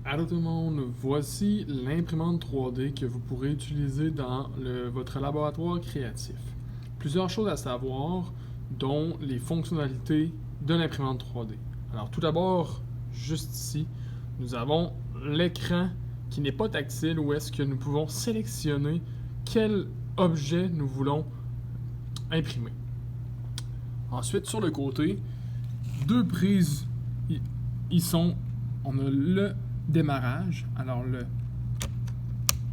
Allô tout le monde, voici l'imprimante 3D que vous pourrez utiliser dans votre laboratoire créatif. Plusieurs choses à savoir, dont les fonctionnalités de l'imprimante 3D. Alors tout d'abord, juste ici, nous avons l'écran qui n'est pas tactile où est-ce que nous pouvons sélectionner quel objet nous voulons imprimer. Ensuite, sur le côté, deux prises y sont. On a le démarrage, alors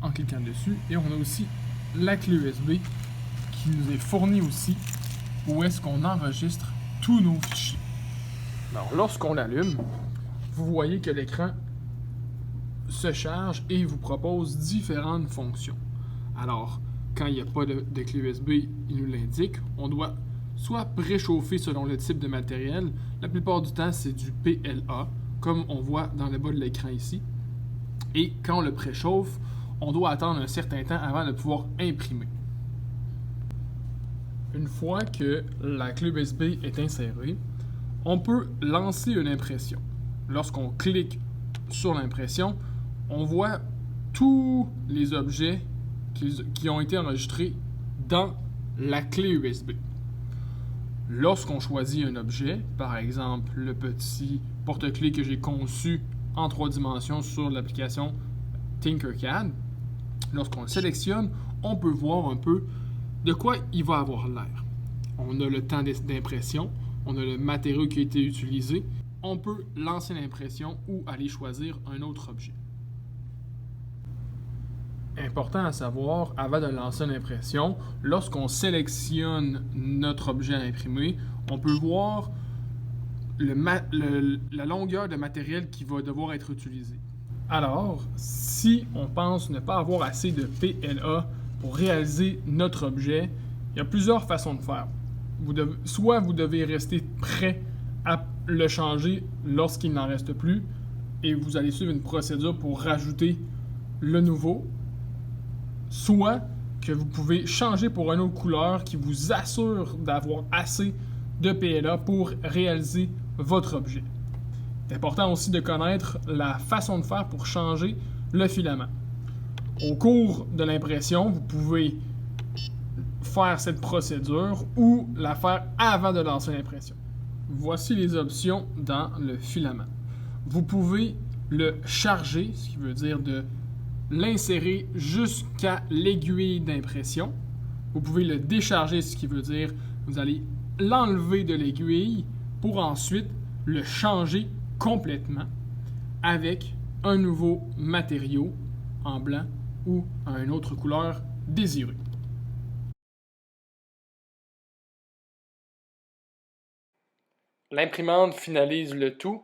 en cliquant dessus, et on a aussi la clé USB qui nous est fournie aussi où est-ce qu'on enregistre tous nos fichiers. Alors lorsqu'on l'allume, vous voyez que l'écran se charge et vous propose différentes fonctions. Alors, quand il n'y a pas de clé USB, il nous l'indique. On doit soit préchauffer selon le type de matériel. La plupart du temps, c'est du PLA, comme on voit dans le bas de l'écran ici. Et quand on le préchauffe, on doit attendre un certain temps avant de pouvoir imprimer. Une fois que la clé USB est insérée, on peut lancer une impression. Lorsqu'on clique sur l'impression, on voit tous les objets qui ont été enregistrés dans la clé USB. Lorsqu'on choisit un objet, par exemple le petit porte-clés que j'ai conçu en 3 dimensions sur l'application Tinkercad, lorsqu'on le sélectionne, on peut voir un peu de quoi il va avoir l'air. On a le temps d'impression, on a le matériau qui a été utilisé, on peut lancer l'impression ou aller choisir un autre objet. Important à savoir, avant de lancer l'impression, lorsqu'on sélectionne notre objet à imprimer, on peut voir la longueur de matériel qui va devoir être utilisé. Alors, si on pense ne pas avoir assez de PLA pour réaliser notre objet, il y a plusieurs façons de faire. Soit vous devez rester prêt à le changer lorsqu'il n'en reste plus, et vous allez suivre une procédure pour rajouter le nouveau, soit que vous pouvez changer pour une autre couleur qui vous assure d'avoir assez de PLA pour réaliser votre objet. C'est important aussi de connaître la façon de faire pour changer le filament. Au cours de l'impression, vous pouvez faire cette procédure ou la faire avant de lancer l'impression. Voici les options dans le filament. Vous pouvez le charger, ce qui veut dire de l'insérer jusqu'à l'aiguille d'impression. Vous pouvez le décharger, ce qui veut dire vous allez l'enlever de l'aiguille pour ensuite le changer complètement avec un nouveau matériau en blanc ou à une autre couleur désirée. L'imprimante finalise le tout.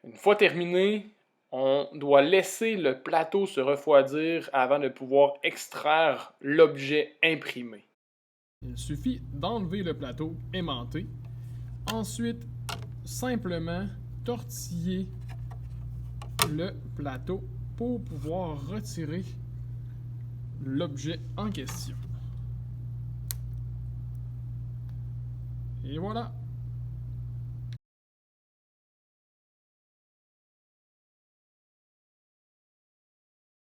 Une fois terminé, on doit laisser le plateau se refroidir avant de pouvoir extraire l'objet imprimé. Il suffit d'enlever le plateau aimanté. Ensuite, simplement tortiller le plateau pour pouvoir retirer l'objet en question. Et voilà!